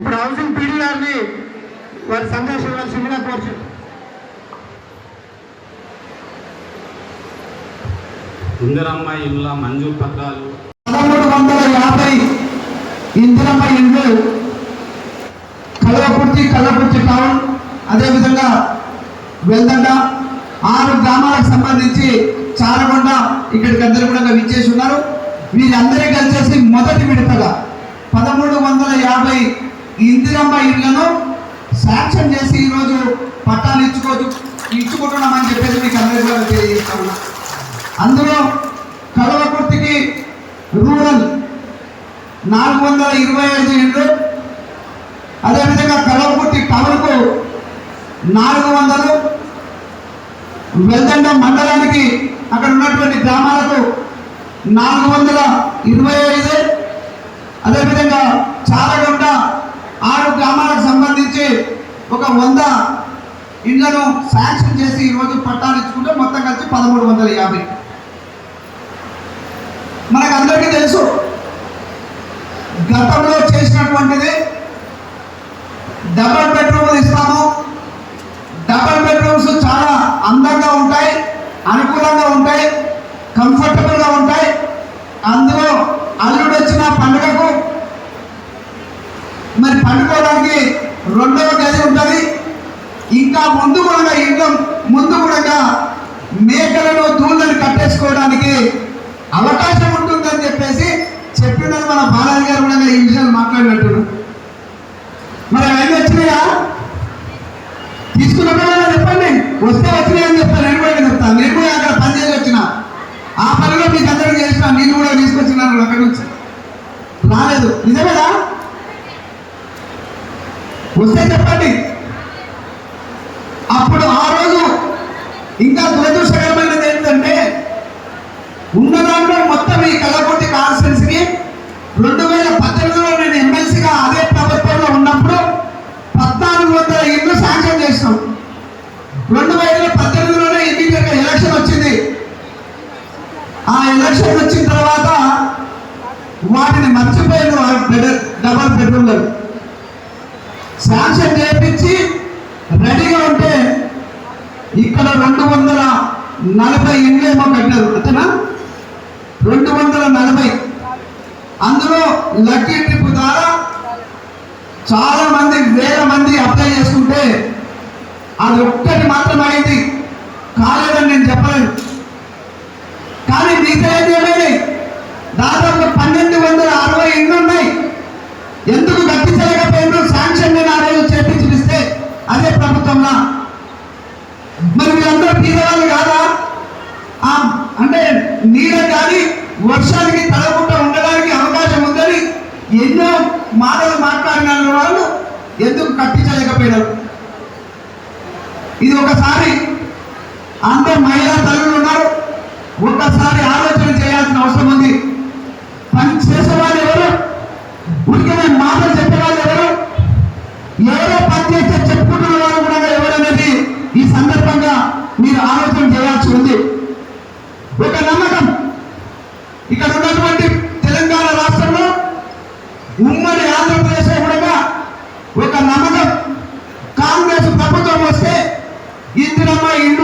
ఇప్పుడు housing PD గారిని వారి సందేశం ఇవ్వాల్సిందిగా కోరుచున్నాం. ఇందిరమ్మ ఇళ్ళ మంజూరు పత్రాలు 1350 ఇందిరమ్మ ఇళ్ళు కల్లకుర్తి టౌన్, అదేవిధంగా వెల్దండ 6 గ్రామాలకు సంబంధించి చారగొండ ఇక్కడికి అందరూ కూడా విచ్చేసి ఉన్నారు. వీరందరికీ కలిసేసి మొదటి విడతగా 1350 ఇందిరమ్మ ఇళ్లను శాంక్షన్ చేసి ఈరోజు పట్టాలు ఇచ్చుకుంటున్నామని చెప్పేసి మీకు అందరికీ కూడా తెలియజేస్తా ఉన్నా. అందులో కల్వకుర్తికి రూరల్ 425 ఇళ్ళు, అదేవిధంగా కల్వకుర్తి టౌన్కు 400, వెల్దండ మండలానికి అక్కడ ఉన్నటువంటి గ్రామాలకు 425, అదేవిధంగా చారగొండ 6 గ్రామాలకు సంబంధించి ఒక 100 ఇళ్లను శాంక్షన్ చేసి ఈరోజు పట్టాలు ఇచ్చుకుంటే మొత్తం కలిసి 1350. మనకు అందరికీ తెలుసు గతంలో చేసినటువంటిది డబల్ బెడ్రూమ్లు ఇస్తాము. డబల్ బెడ్రూమ్స్ చాలా అందంగా ఉంటాయి, అనుకూలంగా ఉంటాయి, కంఫర్టబుల్గా ఉంటాయి. అందులో అల్లుడు వచ్చిన పండుగకు మరి పండుకోవడానికి 2వ గది ఉంటుంది. ఇంకా ముందు కూడా ఇంట్లో ముందు కూడా మేకలను దూళ్ళను కట్టేసుకోవడానికి అవకాశం ఉంటుందని చెప్పేసి చెప్పినది మన బాలాజీ గారు కూడా ఈ విషయాలు మాట్లాడినట్టు. మరి అవన్నీ వచ్చినాయా? తీసుకున్న పిల్లలు చెప్పండి, వస్తే వచ్చినాయని చెప్తాను. నేను కూడా చెప్తాను, నేను కూడా అక్కడ పనిచేసి వచ్చిన ఆ పనిలో మీకు అందరికీ చేసిన, నేను కూడా తీసుకొచ్చినాను అక్కడి నుంచి. రాలేదు, నిజమేనా? వస్తే చెప్పండి. అప్పుడు ఆ రోజు ఇంకా దురదృష్టకరమైనది ఏంటంటే ఉన్న దాంట్లో మొత్తం ఈ కల్లకుర్తి కాన్స్టిట్యున్సీకి 2018లో నేను ఎమ్మెల్సీగా అదే ప్రభుత్వంలో ఉన్నప్పుడు 1400 ఇళ్ళు శాంక్షన్ చేసినాం. 2018లోనే ఇమీడియట్గా ఎలక్షన్ వచ్చింది. ఆ ఎలక్షన్ వచ్చిన తర్వాత వాటిని మర్చిపోయారు. డబల్ బెడ్రూమ్లు శాంక్షన్ చేయించి రెడీగా ఉంటే ఇక్కడ 240 ఇళ్ళు ఏమో కట్టారు. అంతేనా? 240. అందులో లక్కీ ట్రిప్ ద్వారా చాలా మంది, వేల మంది అప్లై చేసుకుంటే అది ఒక్కటి మాత్రం అయింది, కాలేదని నేను చెప్పలేను. కానీ మిగతా ఏమైనాయి? దాదాపు 1260 ఇళ్ళు ఉన్నాయి. ఎందుకు కట్టించలేకపోయినా శాంక్షన్ నేను ఆ రోజు చేపించిస్తే అదే ప్రభుత్వంలో. మరి వీళ్ళందరూ తీరేవాళ్ళు కాదా? అంటే నీడ కానీ వర్షానికి తడవకుండా ఉండడానికి అవకాశం ఉందని ఎన్నో మాటలు మాట్లాడిన వాళ్ళు ఎందుకు కట్టించలేకపోయినారు? ఇది ఒకసారి అందరు మహిళా తల్లులు ఉన్నారు, ఒక్కసారి ఆలోచన చేయాల్సిన అవసరం ఉంది. పని చేసేవాళ్ళు ఎవరు? ఉడికిన మాటలు చెప్పేవాళ్ళు ఎవరు? ఎవరో పని చేస్తే చెప్పుకుంటున్న వాళ్ళు కూడా ఎవరనేది ఈ సందర్భంగా మీరు ఆలోచన చేయాల్సి ఉంది. ఒక నమ్మకం, ఇక్కడ ఉన్నటువంటి తెలంగాణ రాష్ట్రంలో ఉమ్మడి ఆంధ్రప్రదేశ్లో కూడా ఒక నమ్మకం, కాంగ్రెస్ ప్రభుత్వం వస్తే ఇందిరమ్మ ఇల్లు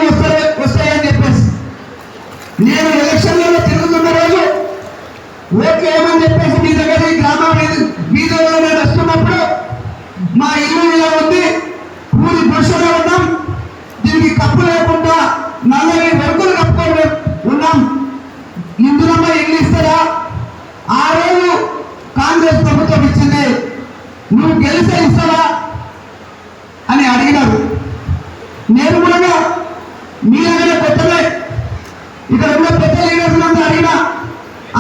వస్తాయని చెప్పేసి. నేను ఎలక్షన్లలో తిరుగుతున్న రోజు ఓట్లు ఏమని చెప్పేసి మీ దగ్గర ఈ గ్రామం వీధిలో నేను వస్తున్నప్పుడు మా ఇల్లు ఇలా ఉంది, పూరి బుషలో ఉన్నాం, దీనికి కప్పు లేకుండా నల్లని వెలుగులు కప్పుకొని ఉన్నాం, ఇందులో ఇల్లు ఇస్తారా? ఆ రోజు కాంగ్రెస్ ప్రభుత్వం ఇచ్చింది, నువ్వు గెలిస్తే ఇస్తావా అని అడిగినారు. నేను కూడా మీ దగ్గర కొత్తలే, ఇక్కడ ఉన్న పెద్ద లీడర్స్ అంతా అడిగినా,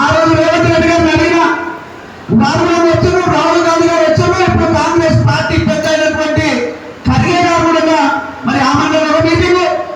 ఆ రోజు రేవంత్ రెడ్డి గారిని అడిగినా, వారు